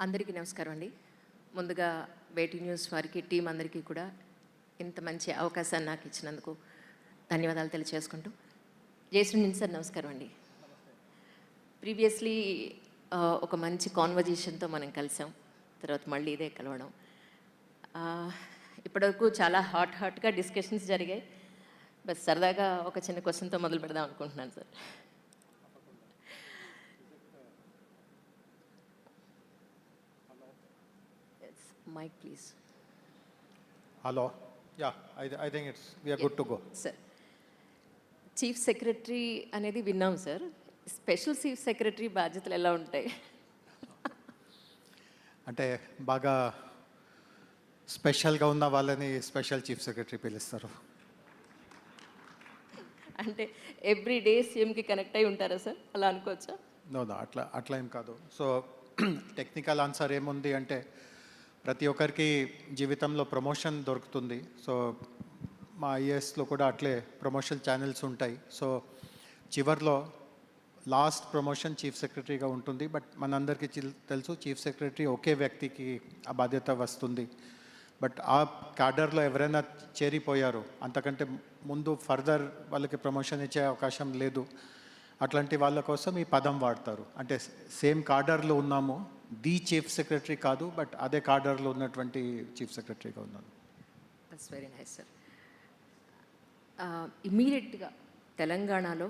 అందరికీ నమస్కారం అండి. ముందుగా వేటి న్యూస్ వారికి టీం అందరికీ కూడా ఇంత మంచి అవకాశాన్ని నాకు ఇచ్చినందుకు ధన్యవాదాలు తెలియజేసుకుంటూ జయశ్రీ సార్ నమస్కారం అండి. ప్రీవియస్లీ ఒక మంచి కాన్వర్జేషన్తో మనం కలిసాం, తర్వాత మళ్ళీ ఇదే కలవడం. ఇప్పటివరకు చాలా హాట్గా డిస్కషన్స్ జరిగాయి. బస్ సరదాగా ఒక చిన్న క్వశ్చన్తో మొదలు పెడదాం అనుకుంటున్నాను sir. Mic, please. Hello. Yeah, I think we are good to go. Sir, chief secretary అనేది విన్నాం సార్. స్పెషల్ చీఫ్ సెక్రటరీ బాధ్యతలు ఎలా ఉంటాయి? అంటే బాగా స్పెషల్గా ఉన్న వాళ్ళని స్పెషల్ చీఫ్ సెక్రటరీ పిలుస్తారు. అంటే ఎవ్రీ డే సీఎంకి కనెక్ట్ అయి ఉంటారా సార్, అలా అనుకోవచ్చా? నో అట్లా ఏం కాదు. సో టెక్నికల్ ఆన్సర్ ఏముంది అంటే, ప్రతి ఒక్కరికి జీవితంలో ప్రమోషన్ దొరుకుతుంది. సో మా ఐఏఎస్లో కూడా అట్లే ప్రమోషన్ ఛానల్స్ ఉంటాయి. సో చివర్లో లాస్ట్ ప్రమోషన్ చీఫ్ సెక్రటరీగా ఉంటుంది. బట్ మనందరికీ తెలుసు, చీఫ్ సెక్రటరీ ఒకే వ్యక్తికి ఆ బాధ్యత వస్తుంది. బట్ ఆ క్యాడర్లో ఎవరైనా చేరిపోయారు, అంతకంటే ముందు ఫర్దర్ వాళ్ళకి ప్రమోషన్ ఇచ్చే అవకాశం లేదు. అట్లాంటి వాళ్ళ కోసం ఈ పదం వాడతారు. అంటే సేమ్ కార్డర్లో ఉన్నాము, ది చీఫ్ సెక్రటరీ కాదు, బట్ అదే కార్డర్లో ఉన్నటువంటి చీఫ్ సెక్రటరీగా ఉన్నాను. That's very nice sir. ఇమీడియట్గా తెలంగాణలో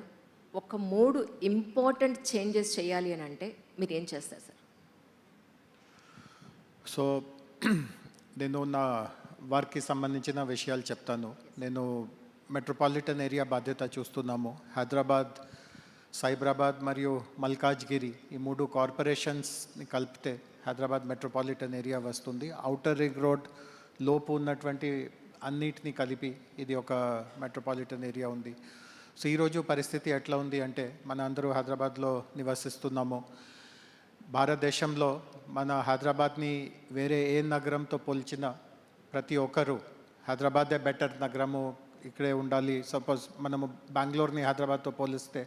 ఒక 3 ఇంపార్టెంట్ చేంజెస్ చేయాలి అని అంటే మీరు ఏం చేస్తారు సార్? సో నేను నా వర్క్కి సంబంధించిన విషయాలు చెప్తాను. నేను మెట్రోపాలిటన్ ఏరియా బాధ్యత చూస్తున్నాము. హైదరాబాద్, సైబరాబాద్ మరియు మల్కాజ్గిరి ఈ 3 కార్పొరేషన్స్ని కలిపితే హైదరాబాద్ మెట్రోపాలిటన్ ఏరియా వస్తుంది. ఔటర్ రింగ్ రోడ్ లోపు ఉన్నటువంటి అన్నిటినీ కలిపి ఇది ఒక మెట్రోపాలిటన్ ఏరియా ఉంది. సో ఈరోజు పరిస్థితి ఎట్లా ఉంది అంటే, మన అందరూ హైదరాబాద్లో నివసిస్తున్నాము. భారతదేశంలో మన హైదరాబాద్ని వేరే ఏ నగరంతో పోల్చినా ప్రతి ఒక్కరూ హైదరాబాదే బెటర్ నగరము, ఇక్కడే ఉండాలి. సపోజ్ మనము బెంగళూరుని హైదరాబాద్తో పోలిస్తే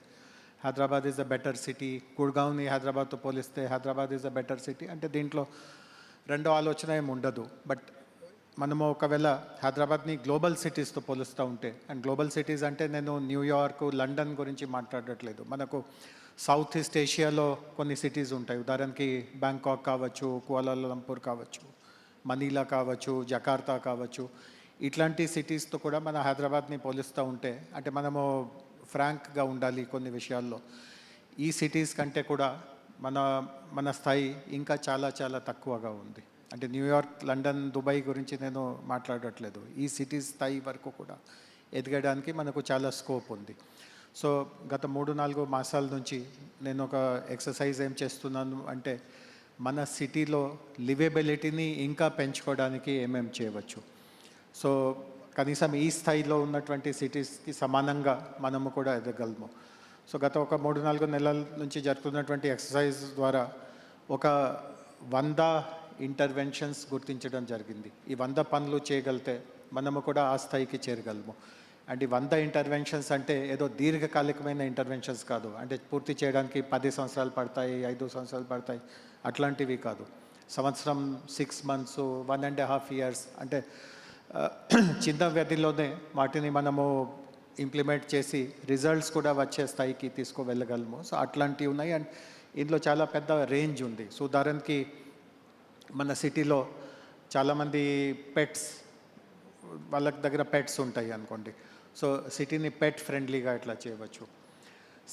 Hyderabad is a better city, గుడ్గావ్ని హైదరాబాద్తో పోలిస్తే Hyderabad is a better city. అంటే దీంట్లో రెండో ఆలోచన ఏమి ఉండదు. బట్ మనము ఒకవేళ హైదరాబాద్ని గ్లోబల్ సిటీస్తో పోలుస్తూ ఉంటే, అండ్ గ్లోబల్ సిటీస్ అంటే నేను న్యూయార్క్, లండన్ గురించి మాట్లాడట్లేదు. మనకు సౌత్ ఈస్ట్ ఏషియాలో కొన్ని సిటీస్ ఉంటాయి. ఉదాహరణకి బ్యాంకాక్ కావచ్చు, కువాలాలంపూర్ కావచ్చు, మనీలా కావచ్చు, జకార్తా కావచ్చు. ఇట్లాంటి సిటీస్తో కూడా మన హైదరాబాద్ని పోలుస్తూ ఉంటే, అంటే మనము ఫ్రాంక్గా ఉండాలి కొన్ని విషయాల్లో. ఈ సిటీస్ కంటే కూడా మన స్థాయి ఇంకా చాలా చాలా తక్కువగా ఉంది. అంటే న్యూయార్క్, లండన్, దుబాయ్ గురించి నేను మాట్లాడట్లేదు. ఈ సిటీస్ స్థాయి వరకు కూడా ఎదగడానికి మనకు చాలా స్కోప్ ఉంది. సో గత 3-4 మాసాల నుంచి నేను ఒక ఎక్సర్సైజ్ ఏం చేస్తున్నాను అంటే, మన సిటీలో లివేబిలిటీని ఇంకా పెంచుకోవడానికి ఏమేం చేయవచ్చు. సో కనీసం ఈ స్థాయిలో ఉన్నటువంటి సిటీస్కి సమానంగా మనము కూడా ఎదగలము. సో గత ఒక 3-4 నెలల నుంచి జరుగుతున్నటువంటి ఎక్సర్సైజ్ ద్వారా ఒక 100 ఇంటర్వెన్షన్స్ గుర్తించడం జరిగింది. ఈ 100 పనులు చేయగలిగితే మనము కూడా ఆ స్థాయికి చేరగలము. అండ్ ఈ 100 ఇంటర్వెన్షన్స్ అంటే ఏదో దీర్ఘకాలికమైన ఇంటర్వెన్షన్స్ కాదు. అంటే పూర్తి చేయడానికి 10 సంవత్సరాలు పడతాయి, 5 సంవత్సరాలు పడతాయి, అట్లాంటివి కాదు. సంవత్సరం, 6 months, 1.5 years, అంటే చిన్న వ్యధిలోనే వాటిని మనము ఇంప్లిమెంట్ చేసి రిజల్ట్స్ కూడా వచ్చే స్థాయికి తీసుకువెళ్ళగలము. సో అట్లాంటివి ఉన్నాయి. అండ్ ఇందులో చాలా పెద్ద రేంజ్ ఉంది. సో ఉదాహరణకి మన సిటీలో చాలామంది వాళ్ళ దగ్గర పెట్స్ ఉంటాయి అనుకోండి. సో సిటీని పెట్ ఫ్రెండ్లీగా ఎట్లా చేయవచ్చు.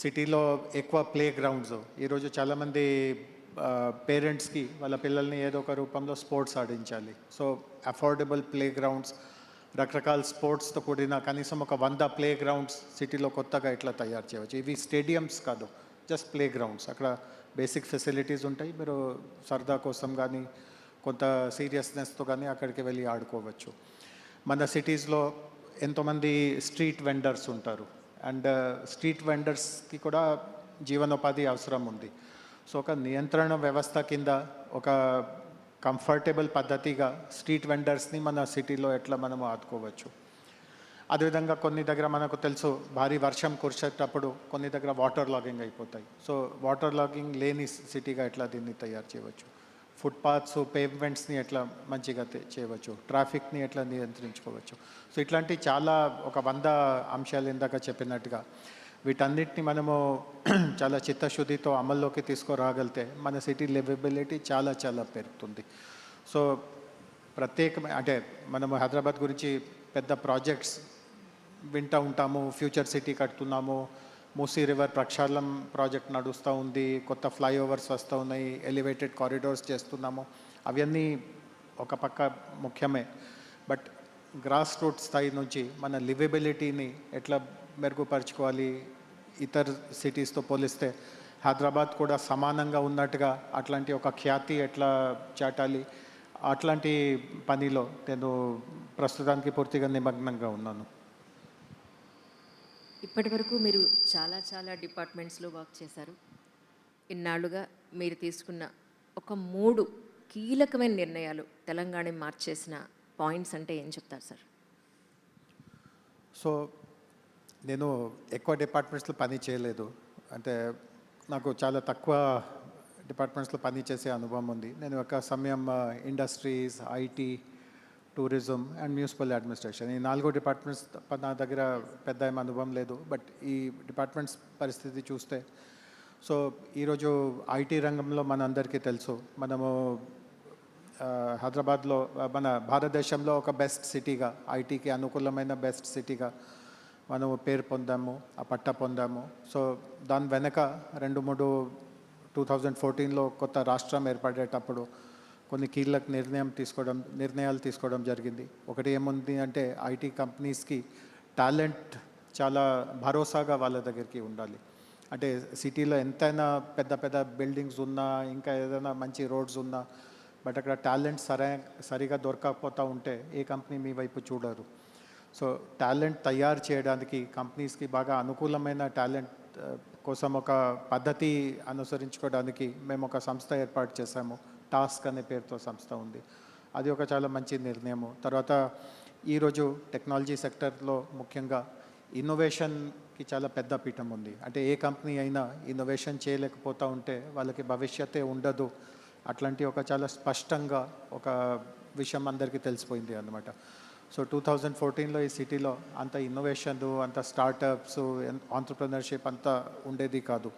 సిటీలో ఎక్కువ ప్లే గ్రౌండ్స్. ఈరోజు చాలామంది పేరెంట్స్కి వాళ్ళ పిల్లల్ని ఏదో ఒక రూపంలో స్పోర్ట్స్ ఆడించాలి. సో అఫోర్డబుల్ ప్లే గ్రౌండ్స్, రకరకాల స్పోర్ట్స్తో కూడిన కనీసం ఒక 100 ప్లే గ్రౌండ్స్ సిటీలో కొత్తగా ఎట్లా తయారు చేయవచ్చు. ఇవి స్టేడియమ్స్ కాదు, జస్ట్ ప్లే గ్రౌండ్స్. అక్కడ బేసిక్ ఫెసిలిటీస్ ఉంటాయి. మీరు సరదా కోసం కానీ కొంత సీరియస్నెస్తో కానీ అక్కడికి వెళ్ళి ఆడుకోవచ్చు. మన సిటీస్లో ఎంతోమంది స్ట్రీట్ వెండర్స్ ఉంటారు. అండ్ స్ట్రీట్ వెండర్స్కి కూడా జీవనోపాధి అవసరం ఉంది. సో ఒక నియంత్రణ వ్యవస్థ కింద ఒక కంఫర్టబుల్ పద్ధతిగా స్ట్రీట్ వెండర్స్ని మన సిటీలో ఎట్లా మనము ఆదుకోవచ్చు. అదేవిధంగా కొన్ని దగ్గర మనకు తెలుసు, భారీ వర్షం కురిసేటప్పుడు కొన్ని దగ్గర వాటర్ లాగింగ్ అయిపోతాయి. సో వాటర్ లాగింగ్ లేని సిటీగా ఎట్లా దీన్ని తయారు చేయవచ్చు. ఫుట్పాత్స్ పేవ్మెంట్స్ని ఎట్లా మంచిగా చేయవచ్చు, ట్రాఫిక్ని ఎట్లా నియంత్రించుకోవచ్చు. సో ఇట్లాంటి చాలా ఒక 100 అంశాలు ఇందాక చెప్పినట్టుగా వీటన్నిటిని మనము చాలా చిత్తశుద్ధితో అమల్లోకి తీసుకురాగలిగితే మన సిటీ లివబిలిటీ చాలా చాలా పెరుగుతుంది. సో ప్రత్యేకమైన అంటే మనము హైదరాబాద్ గురించి పెద్ద ప్రాజెక్ట్స్ వింటూ ఉంటాము, ఫ్యూచర్ సిటీ కడుతున్నాము, మూసీ రివర్ ప్రక్షాళన ప్రాజెక్ట్ నడుస్తూ ఉంది, కొత్త ఫ్లైఓవర్స్ వస్తూ ఉన్నాయి, ఎలివేటెడ్ కారిడోర్స్ చేస్తున్నాము. అవన్నీ ఒక పక్క ముఖ్యమే, బట్ గ్రాస్ రూట్ స్థాయి నుంచి మన లివబిలిటీని ఎట్లా మెరుగుపరుచుకోవాలి, ఇతర సిటీస్తో పోలిస్తే హైదరాబాద్ కూడా సమానంగా ఉన్నట్టుగా అట్లాంటి ఒక ఖ్యాతి ఎట్లా చాటాలి, అట్లాంటి పనిలో నేను ప్రస్తుతానికి పూర్తిగా నిమగ్నంగా ఉన్నాను. ఇప్పటి వరకు మీరు చాలా చాలా డిపార్ట్మెంట్స్లో వర్క్ చేశారు. ఇన్నాళ్ళుగా మీరు తీసుకున్న ఒక 3 కీలకమైన నిర్ణయాలు తెలంగాణ మార్చేసిన పాయింట్స్ అంటే ఏం చెప్తారు సార్? సో నేను ఎక్కువ డిపార్ట్మెంట్స్లో పని చేయలేదు, అంటే నాకు చాలా తక్కువ డిపార్ట్మెంట్స్లో పని చేసే అనుభవం ఉంది. నేను ఒక సమయం industries, IT, tourism and municipal administration, ఈ 4 డిపార్ట్మెంట్స్ నా దగ్గర పెద్ద ఏం అనుభవం లేదు. బట్ ఈ డిపార్ట్మెంట్స్ పరిస్థితి చూస్తే, సో ఈరోజు ఐటీ రంగంలో మనందరికీ తెలుసు, మనము హైదరాబాద్లో మన భారతదేశంలో ఒక బెస్ట్ సిటీగా, ఐటీకి అనుకూలమైన బెస్ట్ సిటీగా మనము పేరు పొందాము, ఆ పట్టా పొందాము. సో దాని వెనక 2014లో కొత్త రాష్ట్రం ఏర్పడేటప్పుడు కొన్ని కీలక నిర్ణయాలు తీసుకోవడం జరిగింది. ఒకటి ఏముంది అంటే ఐటీ కంపెనీస్కి టాలెంట్ చాలా భరోసాగా వాళ్ళ దగ్గరికి ఉండాలి. అంటే సిటీలో ఎంతైనా పెద్ద పెద్ద బిల్డింగ్స్ ఉన్నా, ఇంకా ఏదైనా మంచి రోడ్స్ ఉన్నా, బట్ అక్కడ టాలెంట్ సరిగా దొరకకపోతూ ఉంటే ఏ కంపెనీ మీ వైపు చూడరు. సో టాలెంట్ తయారు చేయడానికి కంపెనీస్కి బాగా అనుకూలమైన టాలెంట్ కోసం ఒక పద్ధతి అనుసరించుకోవడానికి మేము ఒక సంస్థ ఏర్పాటు చేశాము. టాస్క్ అనే పేరుతో సంస్థ ఉంది. అది ఒక చాలా మంచి నిర్ణయము. తర్వాత ఈరోజు టెక్నాలజీ సెక్టర్లో ముఖ్యంగా ఇన్నోవేషన్కి చాలా పెద్ద పీఠం ఉంది. అంటే ఏ కంపెనీ అయినా ఇన్నోవేషన్ చేయలేకపోతూ ఉంటే వాళ్ళకి భవిష్యత్తే ఉండదు. అట్లాంటి ఒక చాలా స్పష్టంగా ఒక విషయం అందరికీ తెలిసిపోయింది అన్నమాట. సో 2014లో ఈ సిటీలో అంత ఇన్నోవేషన్, అంత స్టార్టప్స్, ఆంటర్‌ప్రెన్యూర్‌షిప్ అంతా ఉండేది కాదు.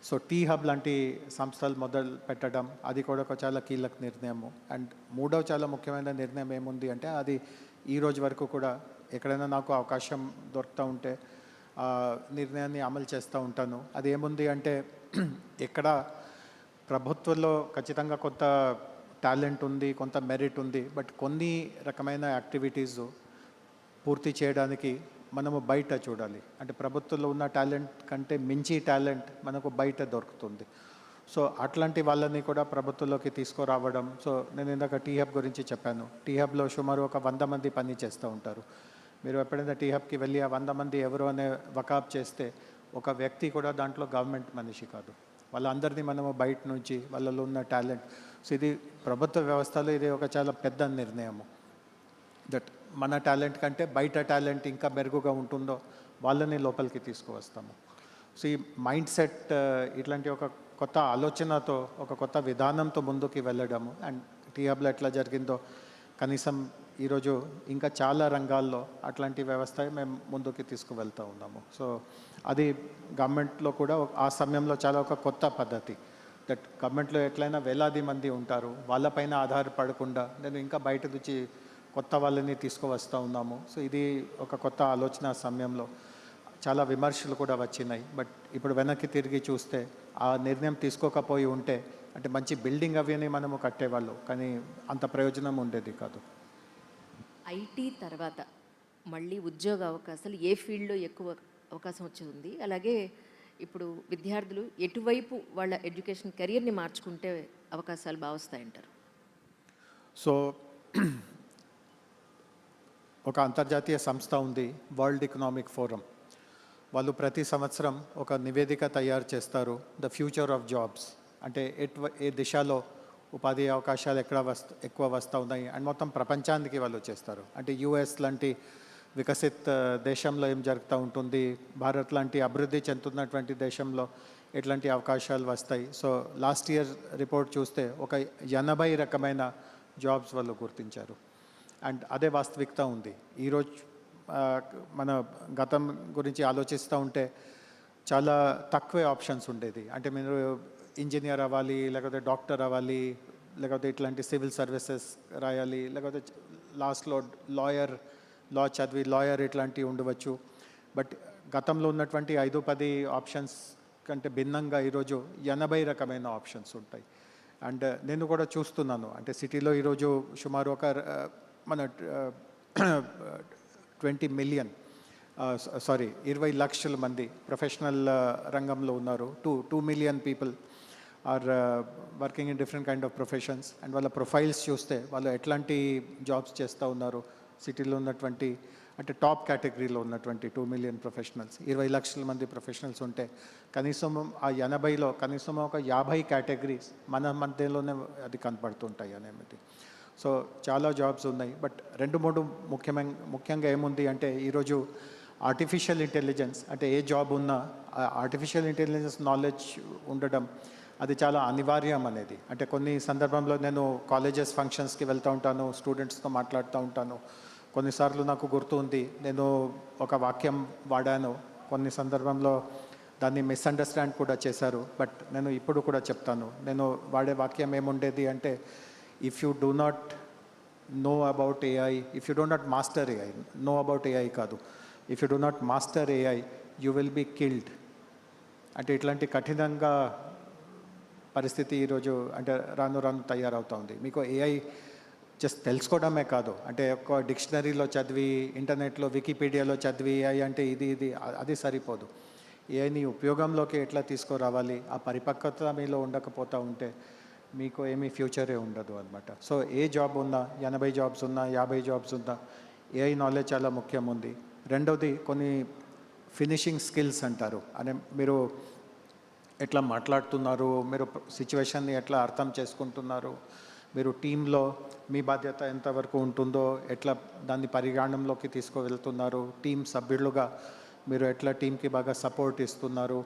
సో టీ హబ్ లాంటి సంస్థలు మొదలు పెట్టడం, అది కూడా ఒక చాలా కీలక నిర్ణయము. అండ్ మూడవ చాలా ముఖ్యమైన నిర్ణయం ఏముంది అంటే, అది ఈ రోజు వరకు కూడా ఎక్కడైనా నాకు అవకాశం దొరుకుతూ ఉంటే ఆ నిర్ణయాన్ని అమలు చేస్తూ ఉంటాను. అది ఏముంది అంటే, ఎక్కడ ప్రభుత్వంలో ఖచ్చితంగా కొంత టాలెంట్ ఉంది, కొంత మెరిట్ ఉంది, బట్ కొన్ని రకమైన యాక్టివిటీస్ పూర్తి చేయడానికి మనము బయట చూడాలి. అంటే ప్రభుత్వంలో ఉన్న టాలెంట్ కంటే మించి టాలెంట్ మనకు బయట దొరుకుతుంది. సో అట్లాంటి వాళ్ళని కూడా ప్రభుత్వంలోకి తీసుకురావడం. సో నేను ఇందాక టీ హబ్ గురించి చెప్పాను. టీ హబ్లో సుమారు ఒక 100 మంది పని చేస్తూ ఉంటారు. మీరు ఎప్పుడైనా టీ హబ్కి వెళ్ళి ఆ 100 మంది ఎవరు అనే వకాబ్ చేస్తే, ఒక వ్యక్తి కూడా దాంట్లో గవర్నమెంట్ మనిషి కాదు. వాళ్ళందరినీ మనము బయట నుంచి, వాళ్ళలో ఉన్న టాలెంట్. సో ఇది ప్రభుత్వ వ్యవస్థలో ఇది ఒక చాలా పెద్ద నిర్ణయము. దట్ మన టాలెంట్ కంటే బయట టాలెంట్ ఇంకా మెరుగుగా ఉంటుందో వాళ్ళని లోపలికి తీసుకువస్తాము. సో ఈ మైండ్ సెట్, ఇట్లాంటి ఒక కొత్త ఆలోచనతో, ఒక కొత్త విధానంతో ముందుకు వెళ్ళడము. అండ్ టీ హబ్లో ఎట్లా జరిగిందో, కనీసం ఈరోజు ఇంకా చాలా రంగాల్లో అట్లాంటి వ్యవస్థ మేము ముందుకు తీసుకువెళ్తూ ఉన్నాము. సో అది గవర్నమెంట్లో కూడా ఆ సమయంలో చాలా ఒక కొత్త పద్ధతి. దట్ గవర్నమెంట్లో ఎట్లయినా వేలాది మంది ఉంటారు, వాళ్ళపైన ఆధారపడకుండా నేను ఇంకా బయట నుంచి కొత్త వాళ్ళని తీసుకువస్తూ ఉన్నాము. సో ఇది ఒక కొత్త ఆలోచన సమయంలో చాలా విమర్శలు కూడా వచ్చినాయి. బట్ ఇప్పుడు వెనక్కి తిరిగి చూస్తే ఆ నిర్ణయం తీసుకోకపోయి ఉంటే, అంటే మంచి బిల్డింగ్ అవన్నీ మనము కట్టేవాళ్ళు, కానీ అంత ప్రయోజనం ఉండేది కాదు. ఐటీ తర్వాత మళ్ళీ ఉద్యోగ అవకాశాలు ఏ ఫీల్డ్లో ఎక్కువ అవకాశం వచ్చేది? అలాగే ఇప్పుడు విద్యార్థులు ఎటువైపు వాళ్ళ ఎడ్యుకేషన్ కెరియర్ని మార్చుకుంటే అవకాశాలు బాగా వస్తాయంటారు? సో ఒక అంతర్జాతీయ సంస్థ ఉంది, వరల్డ్ ఎకనామిక్ ఫోరం. వాళ్ళు ప్రతి సంవత్సరం ఒక నివేదిక తయారు చేస్తారు, ద ఫ్యూచర్ ఆఫ్ జాబ్స్. అంటే ఏ దిశలో ఉపాధి అవకాశాలు ఎక్కువ వస్తూ ఉన్నాయి అండ్ మొత్తం ప్రపంచానికి వాళ్ళు చేస్తారు. అంటే యుఎస్ లాంటి వికసిత్ దేశంలో ఏం జరుగుతూ ఉంటుంది, భారత్ లాంటి అభివృద్ధి చెందుతున్నటువంటి దేశంలో ఎట్లాంటి అవకాశాలు వస్తాయి. సో లాస్ట్ ఇయర్ రిపోర్ట్ చూస్తే ఒక 80 రకమైన జాబ్స్ వాళ్ళు గుర్తించారు. అండ్ అదే వాస్తవికత ఉంది. ఈరోజు మన గతం గురించి ఆలోచిస్తూ ఉంటే చాలా తక్కువే ఆప్షన్స్ ఉండేది. అంటే మీరు ఇంజనీర్ అవ్వాలి, లేకపోతే డాక్టర్ అవ్వాలి, లేకపోతే ఇట్లాంటి సివిల్ సర్వీసెస్ రాయాలి, లేకపోతే లాస్ట్లో లా చదివి లాయర్ ఇట్లాంటివి ఉండవచ్చు. బట్ గతంలో ఉన్నటువంటి 5-10 ఆప్షన్స్ కంటే భిన్నంగా ఈరోజు 80 రకమైన ఆప్షన్స్ ఉంటాయి. అండ్ నేను కూడా చూస్తున్నాను, అంటే సిటీలో ఈరోజు సుమారు ఒక మన 20 మిలియన్ 20 లక్షల మంది ప్రొఫెషనల్ రంగంలో ఉన్నారు. 2 million people are working in different kind of professions. And వాళ్ళ ప్రొఫైల్స్ చూస్తే వాళ్ళు ఎట్లాంటి జాబ్స్ చేస్తూ ఉన్నారు, సిటీలో ఉన్నటువంటి అంటే టాప్ కేటగిరీలో ఉన్నటువంటి 2 మిలియన్ ప్రొఫెషనల్స్, 20 లక్షల మంది ప్రొఫెషనల్స్ ఉంటే కనీసం ఆ 80లో కనీసం ఒక 50 కేటగిరీస్ మన మధ్యలోనే అది కనపడుతుంటాయి అనేది. సో చాలా జాబ్స్ ఉన్నాయి. బట్ 2-3 ముఖ్యంగా ఏముంది అంటే ఈరోజు ఆర్టిఫిషియల్ ఇంటెలిజెన్స్, అంటే ఏ జాబ్ ఉన్నా ఆర్టిఫిషియల్ ఇంటెలిజెన్స్ నాలెడ్జ్ ఉండడం అది చాలా అనివార్యం అనేది. అంటే కొన్ని సందర్భంలో నేను కాలేజెస్ ఫంక్షన్స్కి వెళ్తూ ఉంటాను, స్టూడెంట్స్తో మాట్లాడుతూ ఉంటాను. కొన్నిసార్లు నాకు గుర్తు ఉంది, నేను ఒక వాక్యం వాడాను, కొన్ని సందర్భంలో దాన్ని మిస్అండర్స్టాండ్ కూడా చేశారు. బట్ నేను ఇప్పుడు కూడా చెప్తాను, నేను వాడే వాక్యం ఏముండేది అంటే, if you do not know about AI, if you do not master AI, know about AI కాదు, if you do not master AI you will be killed. అంటే ఇట్లాంటి కఠినంగా పరిస్థితి ఈరోజు అంటే రాను రాను తయారవుతూ ఉంది. మీకు ఏఐ జస్ట్ తెలుసుకోవడమే కాదు, అంటే ఒక డిక్షనరీలో చదివి, ఇంటర్నెట్లో వికీపీడియాలో చదివి ఏఐ అంటే ఇది అది సరిపోదు. ఏఐని ఉపయోగంలోకి ఎట్లా తీసుకురావాలి, ఆ పరిపక్వత మీలో ఉండకపోతూ ఉంటే మీకు ఏమీ ఫ్యూచరే ఉండదు అనమాట. సో ఏ జాబ్ ఉన్నా, 80 జాబ్స్ ఉన్నా, 50 జాబ్స్ ఉన్నా, ఏఐ నాలెడ్జ్ చాలా ముఖ్యం ఉంది. రెండవది కొన్ని ఫినిషింగ్ స్కిల్స్ అంటారు. అంటే మీరు ఎట్లా మాట్లాడుతున్నారు, మీరు సిచ్యువేషన్ని ఎట్లా అర్థం చేసుకుంటున్నారు, మీరు టీంలో మీ బాధ్యత ఎంతవరకు ఉంటుందో ఎట్లా దాన్ని పరిగణనలోకి తీసుకువెళ్తున్నారు, టీం సభ్యులుగా మీరు ఎట్లా టీంకి బాగా సపోర్ట్ ఇస్తున్నారు,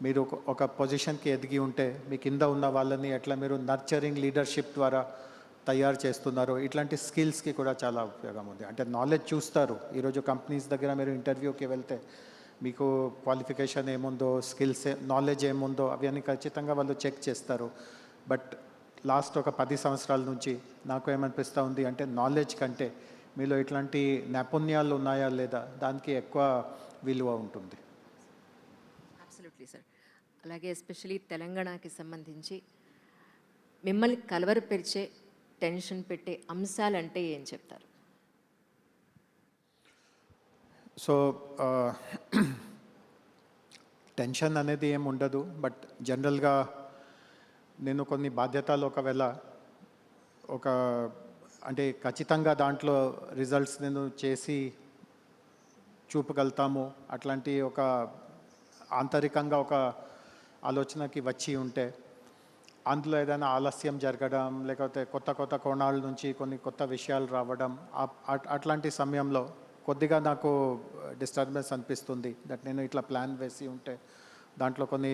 మీరు ఒక పొజిషన్కి ఎదిగి ఉంటే మీ కింద ఉన్న వాళ్ళని ఎట్లా మీరు నర్చరింగ్ లీడర్షిప్ ద్వారా తయారు చేస్తున్నారు, ఇట్లాంటి స్కిల్స్కి కూడా చాలా ఉపయోగం ఉంది. అంటే నాలెడ్జ్ చూస్తారు. ఈరోజు కంపెనీస్ దగ్గర మీరు ఇంటర్వ్యూకి వెళ్తే మీకు క్వాలిఫికేషన్ ఏముందో, స్కిల్స్ నాలెడ్జ్ ఏముందో అవన్నీ ఖచ్చితంగా వాళ్ళు చెక్ చేస్తారు. బట్ లాస్ట్ ఒక 10 సంవత్సరాల నుంచి నాకు ఏమనిపిస్తూ ఉంది అంటే, నాలెడ్జ్ కంటే మీలో ఇట్లాంటి నైపుణ్యాలు ఉన్నాయా లేదా దానికి ఎక్కువ విలువ ఉంటుంది. Absolutely sir. అలాగే ఎస్పెషలీ తెలంగాణకి సంబంధించి మిమ్మల్ని కలవరపరిచే, టెన్షన్ పెట్టే అంశాలంటే ఏం చెప్తారు? సో టెన్షన్ అనేది ఏమి ఉండదు. బట్ జనరల్గా నేను కొన్ని బాధ్యతలు ఒకవేళ అంటే ఖచ్చితంగా దాంట్లో రిజల్ట్స్ నేను చేసి చూపగలుగుతాము అట్లాంటి ఒక ఆంతరికంగా ఒక ఆలోచనకి వచ్చి ఉంటే, అందులో ఏదైనా ఆలస్యం జరగడం, లేకపోతే కొత్త కోణాల నుంచి కొన్ని కొత్త విషయాలు రావడం, అట్లాంటి సమయంలో కొద్దిగా నాకు డిస్టర్బెన్స్ అనిపిస్తుంది. దట్ నేను ఇట్లా ప్లాన్ వేసి ఉంటే దాంట్లో కొన్ని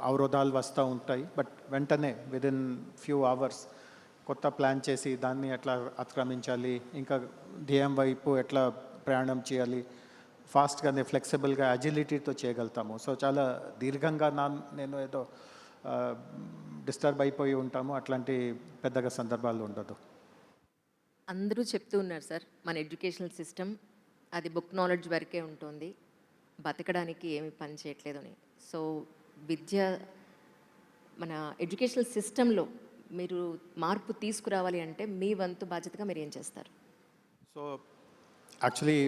అవరోధాలు వస్తూ ఉంటాయి. బట్ వెంటనే విదిన్ ఫ్యూ అవర్స్ కొత్త ప్లాన్ చేసి దాన్ని ఎట్లా అతిక్రమించాలి, ఇంకా ధ్యేయం వైపు ఎట్లా ప్రయాణం చేయాలి, ఫాస్ట్గానే ఫ్లెక్సిబుల్గా అజిలిటీతో చేయగలుగుతాము. సో చాలా దీర్ఘంగా నేను ఏదో డిస్టర్బ్ అయిపోయి ఉంటాము. అట్లాంటి పెద్దగా సందర్భాలు ఉండదు. అందరూ చెప్తూ ఉన్నారు సార్, మన ఎడ్యుకేషనల్ సిస్టమ్ అది బుక్ నాలెడ్జ్ వరకే ఉంటుంది, బతకడానికి ఏమి పని చేయట్లేదు అని. సో మన ఎడ్యుకేషనల్ సిస్టంలో మీరు మార్పు తీసుకురావాలి అంటే మీ వంతు బాధ్యతగా మీరు ఏం చేస్తారు? సో యాక్చువల్లీ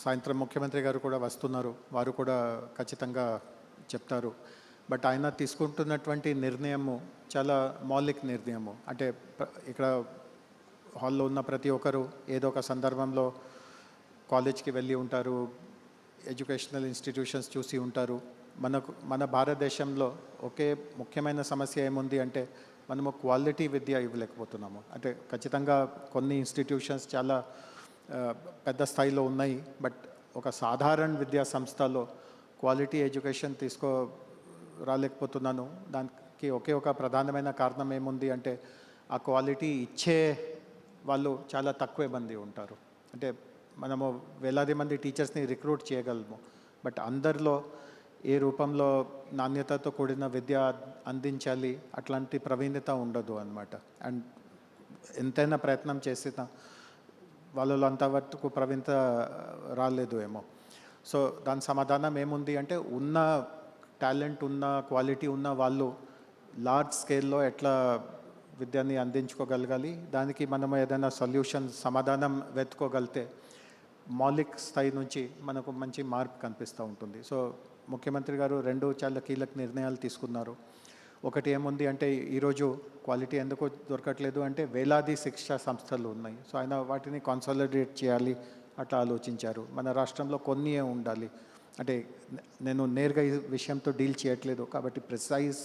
సాయంత్రం ముఖ్యమంత్రి గారు కూడా వస్తున్నారు, వారు కూడా ఖచ్చితంగా చెప్తారు. బట్ ఆయన తీసుకుంటున్నటువంటి నిర్ణయము చాలా మౌలిక నిర్ణయము. అంటే ఇక్కడ హాల్లో ఉన్న ప్రతి ఒక్కరు ఏదో ఒక సందర్భంలో కాలేజ్కి వెళ్ళి ఉంటారు, ఎడ్యుకేషనల్ ఇన్స్టిట్యూషన్స్ చూసి ఉంటారు. మన భారతదేశంలో ఒకే ముఖ్యమైన సమస్య ఏముంది అంటే, మనము క్వాలిటీ విద్య ఇవ్వలేకపోతున్నాము. అంటే ఖచ్చితంగా కొన్ని ఇన్స్టిట్యూషన్స్ చాలా పెద్ద స్థాయిలో ఉన్నాయి. బట్ ఒక సాధారణ విద్యా సంస్థలో క్వాలిటీ ఎడ్యుకేషన్ రాలేకపోతున్నాను. దానికి ఒకే ఒక ప్రధానమైన కారణం ఏముంది అంటే ఆ క్వాలిటీ ఇచ్చే వాళ్ళు చాలా తక్కువ మంది ఉంటారు. అంటే మనము వేలాది మంది టీచర్స్ని రిక్రూట్ చేయగలము, బట్ అందరిలో ఏ రూపంలో నాణ్యతతో కూడిన విద్య అందించాలి అట్లాంటి ప్రవీణత ఉండదు అన్నమాట. అండ్ ఎంతైనా ప్రయత్నం చేసినా వాళ్ళలో అంతవరకు ప్రవీణత రాలేదు ఏమో. సో దాని సమాధానం ఏముంది అంటే ఉన్న టాలెంట్ ఉన్న క్వాలిటీ ఉన్న వాళ్ళు లార్జ్ స్కేల్లో ఎట్లా విద్యని అందించుకోగలగాలి, దానికి మనం ఏదైనా సొల్యూషన్ సమాధానం వెతుకోగలితే మౌలిక స్థాయి నుంచి మనకు మంచి మార్పు కనిపిస్తూ ఉంటుంది. సో ముఖ్యమంత్రి గారు 2 చాలా కీలక నిర్ణయాలు తీసుకున్నారు. ఒకటి ఏముంది అంటే ఈరోజు క్వాలిటీ ఎందుకు దొరకట్లేదు అంటే వేలాది శిక్షా సంస్థలు ఉన్నాయి. సో ఆయన వాటిని కాన్సాలిడేట్ చేయాలి అట్లా ఆలోచించారు. మన రాష్ట్రంలో కొన్నియే ఉండాలి. అంటే నేను నేరుగా ఈ విషయంతో డీల్ చేయట్లేదు కాబట్టి ప్రిసైజ్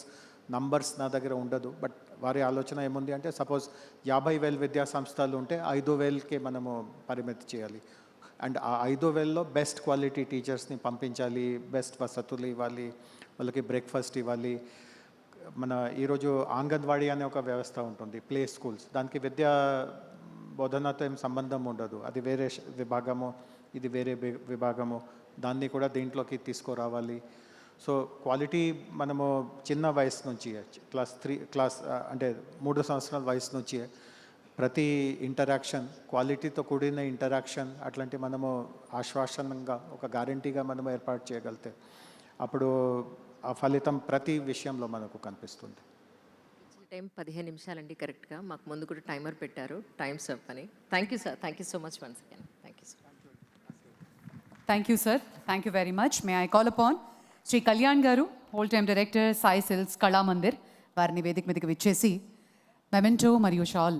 నంబర్స్ నా దగ్గర ఉండదు. బట్ వారి ఆలోచన ఏముంది అంటే సపోజ్ 50,000 విద్యా సంస్థలు ఉంటే 5,000కే మనము పరిమితి చేయాలి. అండ్ ఆ 5,000లో బెస్ట్ క్వాలిటీ టీచర్స్ని పంపించాలి, బెస్ట్ వసతులు ఇవ్వాలి, వాళ్ళకి బ్రేక్ఫాస్ట్ ఇవ్వాలి. మన ఈరోజు ఆంగన్వాడీ అనే ఒక వ్యవస్థ ఉంటుంది, ప్లే స్కూల్స్. దానికి విద్యా బోధనతో ఏం సంబంధం ఉండదు, అది వేరే విభాగము, ఇది వేరే విభాగము. దాన్ని కూడా దీంట్లోకి తీసుకురావాలి. సో క్వాలిటీ మనము చిన్న వయసు నుంచి క్లాస్ అంటే 3 సంవత్సరాల వయసు నుంచి ప్రతి ఇంటరాక్షన్ క్వాలిటీతో కూడిన ఇంటరాక్షన్ అట్లాంటి మనము ఆశ్వాసనంగా ఒక గ్యారంటీగా మనం ఏర్పాటు చేయగలితే అప్పుడు ఆ ఫలితం ప్రతి విషయంలో మనకు కనిపిస్తుంది. ఇచ్చిన టైం 15 నిమిషాలండి కరెక్ట్గా. మాకు ముందు కూడా టైమర్ పెట్టారు, టైమ్స్ అప్ అని. Thank you sir, thank you so much once again. Thank you sir. Thank you, sir. Thank you very much. May I call upon Sri Kalyan Garu, Whole-Time Director, Sai Silks, Kala Mandir, వారిని వేదిక మీదకి విచ్చేసి memento మరియు shawl